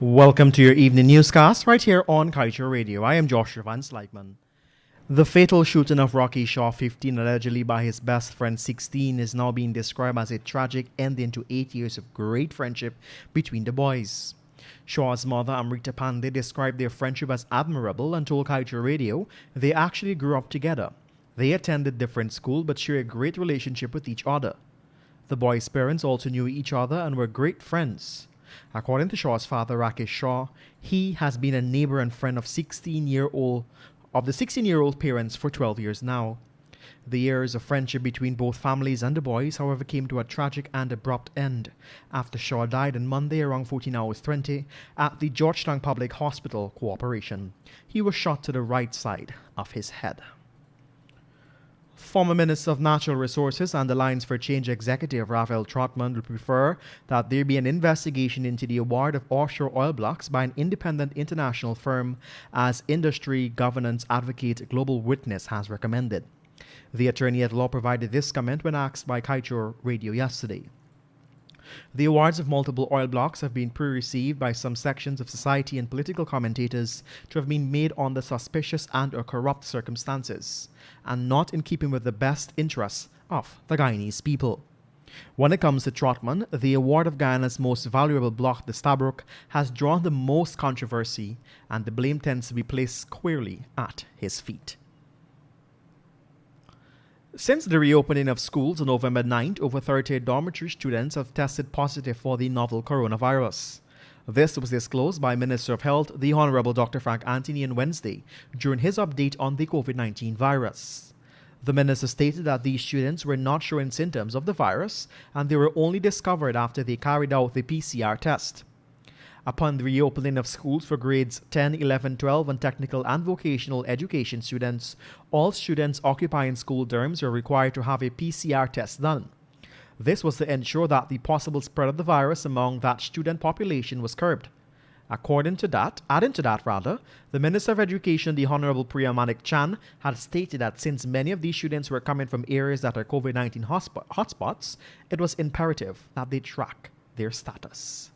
Welcome to your evening newscast right here on Kaieteur Radio. I am Joshua Van Slykeman. The fatal shooting of Rocky Shaw, 15, allegedly by his best friend, 16, is now being described as a tragic ending to 8 years of great friendship between the boys. Shaw's mother, Amrita Pandey, described their friendship as admirable and told Kaieteur Radio they actually grew up together. They attended different schools but share a great relationship with each other. The boys' parents also knew each other and were great friends. According to Shaw's father, Rakesh Shaw, he has been a neighbor and friend of the 16-year-old parents for 12 years now. The years of friendship between both families and the boys, however, came to a tragic and abrupt end after Shaw died on Monday around 14 hours 20 at the Georgetown Public Hospital Corporation. He was shot to the right side of his head. Former Minister of Natural Resources and Alliance for Change Executive Raphael Trotman would prefer that there be an investigation into the award of offshore oil blocks by an independent international firm, as industry governance advocate Global Witness has recommended. The attorney at law provided this comment when asked by Kaieteur Radio yesterday. The awards of multiple oil blocks have been pre-received by some sections of society and political commentators to have been made under suspicious and/or corrupt circumstances, and not in keeping with the best interests of the Guyanese people. When it comes to Trotman, the award of Guyana's most valuable block, the Stabroek, has drawn the most controversy, and the blame tends to be placed squarely at his feet. Since the reopening of schools on November 9th, over 30 dormitory students have tested positive for the novel coronavirus. This was disclosed by Minister of Health, the Honorable Dr. Frank Anthony, on Wednesday during his update on the COVID-19 virus. The minister stated that these students were not showing symptoms of the virus and they were only discovered after they carried out the PCR test. Upon the reopening of schools for grades 10, 11, 12 and technical and vocational education students, all students occupying school dorms were required to have a PCR test done. This was to ensure that the possible spread of the virus among that student population was curbed. Adding to that, the Minister of Education, the Honorable Priya Manik Chan, had stated that since many of these students were coming from areas that are COVID-19 hotspots, it was imperative that they track their status.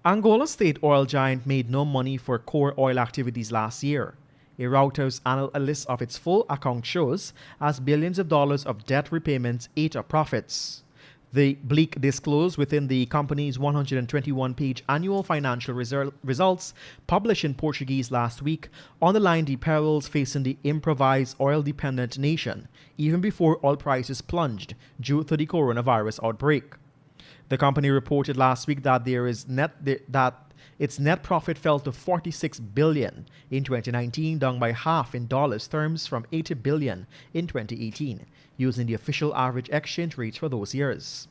Angola state oil giant made no money for core oil activities last year. A Reuters analysis of its full account shows as billions of dollars of debt repayments ate up profits. The bleak disclosed within the company's 121-page annual financial results published in Portuguese last week underlined the perils facing the improvised oil-dependent nation even before oil prices plunged due to the coronavirus outbreak. The company reported last week that its net profit fell to $46 billion in 2019, down by half in dollars terms from $80 billion in 2018, using the official average exchange rates for those years.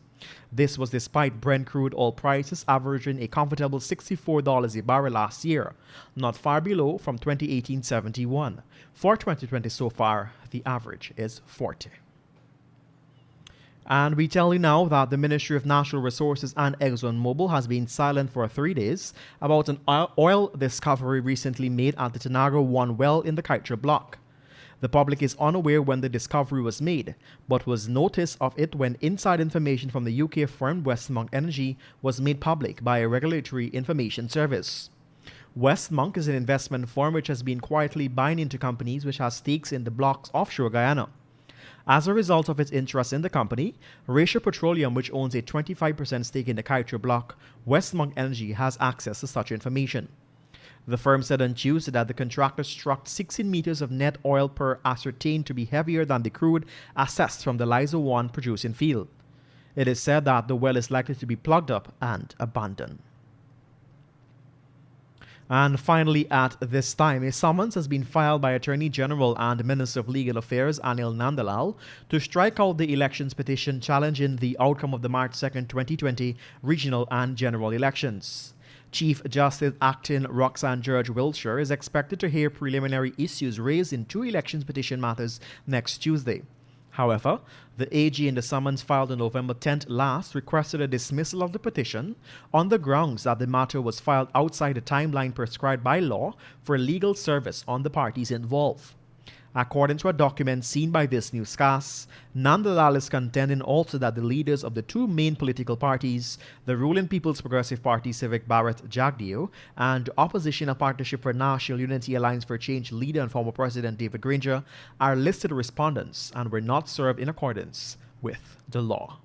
This was despite Brent crude oil prices averaging a comfortable $64 a barrel last year, not far below from 2018's $71. For 2020 so far, the average is $40. And we tell you now that the Ministry of Natural Resources and ExxonMobil has been silent for 3 days about an oil discovery recently made at the Tanagra-1 well in the Kaieteur block. The public is unaware when the discovery was made, but was notice of it when inside information from the UK firm Westmonk Energy was made public by a regulatory information service. Westmonk is an investment firm which has been quietly buying into companies which have stakes in the block's offshore Guyana. As a result of its interest in the company, Ratio Petroleum, which owns a 25% stake in the Kaieteur block, Westmonk Energy has access to such information. The firm said on Tuesday that the contractor struck 16 meters of net oil per ascertained to be heavier than the crude assessed from the Liza-1 producing field. It is said that the well is likely to be plugged up and abandoned. And finally, at this time, a summons has been filed by Attorney General and Minister of Legal Affairs Anil Nandalal to strike out the elections petition challenging the outcome of the March 2, 2020 regional and general elections. Chief Justice Acting Roxanne George Wiltshire is expected to hear preliminary issues raised in 2 elections petition matters next Tuesday. However, the AG in the summons filed on November 10th last requested a dismissal of the petition on the grounds that the matter was filed outside the timeline prescribed by law for legal service on the parties involved. According to a document seen by this newscast, Nandalal is contending also that the leaders of the two main political parties, the ruling People's Progressive Party Civic Bharat Jagdeo and Oppositional Partnership for National Unity Alliance for Change leader and former President David Granger, are listed respondents and were not served in accordance with the law.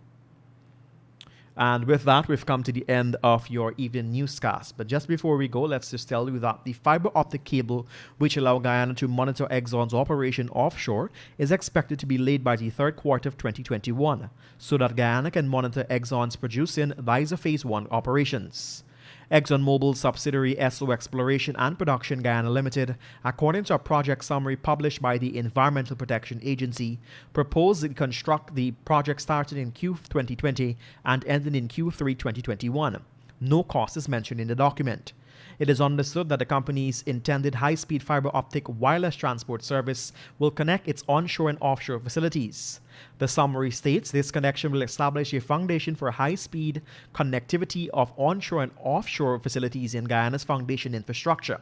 And with that, we've come to the end of your evening newscast. But just before we go, let's just tell you that the fiber optic cable, which allows Guyana to monitor Exxon's operation offshore, is expected to be laid by the third quarter of 2021, so that Guyana can monitor Exxon's producing Liza Phase 1 operations. ExxonMobil's subsidiary SO Exploration and Production Guyana Limited, according to a project summary published by the Environmental Protection Agency, proposed to construct the project starting in Q 2020 and ending in Q3 2021. No cost is mentioned in the document. It is understood that the company's intended high-speed fiber optic wireless transport service will connect its onshore and offshore facilities. The summary states this connection will establish a foundation for high-speed connectivity of onshore and offshore facilities in Guyana's foundation infrastructure,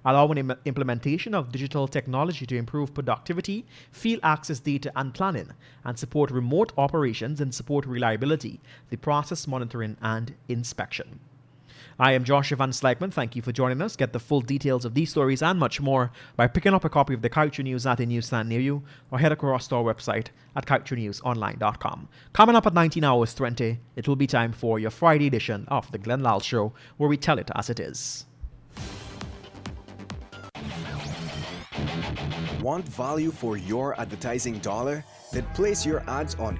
allowing implementation of digital technology to improve productivity, field access data and planning, and support remote operations and support reliability, the process monitoring and inspection. I am Joshua Van Slykeman. Thank you for joining us. Get the full details of these stories and much more by picking up a copy of the Kaieteur News at a newsstand near you, or head across to our website at kaieteurnewsonline.com. Coming up at 19 hours 20, it will be time for your Friday edition of The Glenn Lal Show, where we tell it as it is. Want value for your advertising dollar? Then place your ads on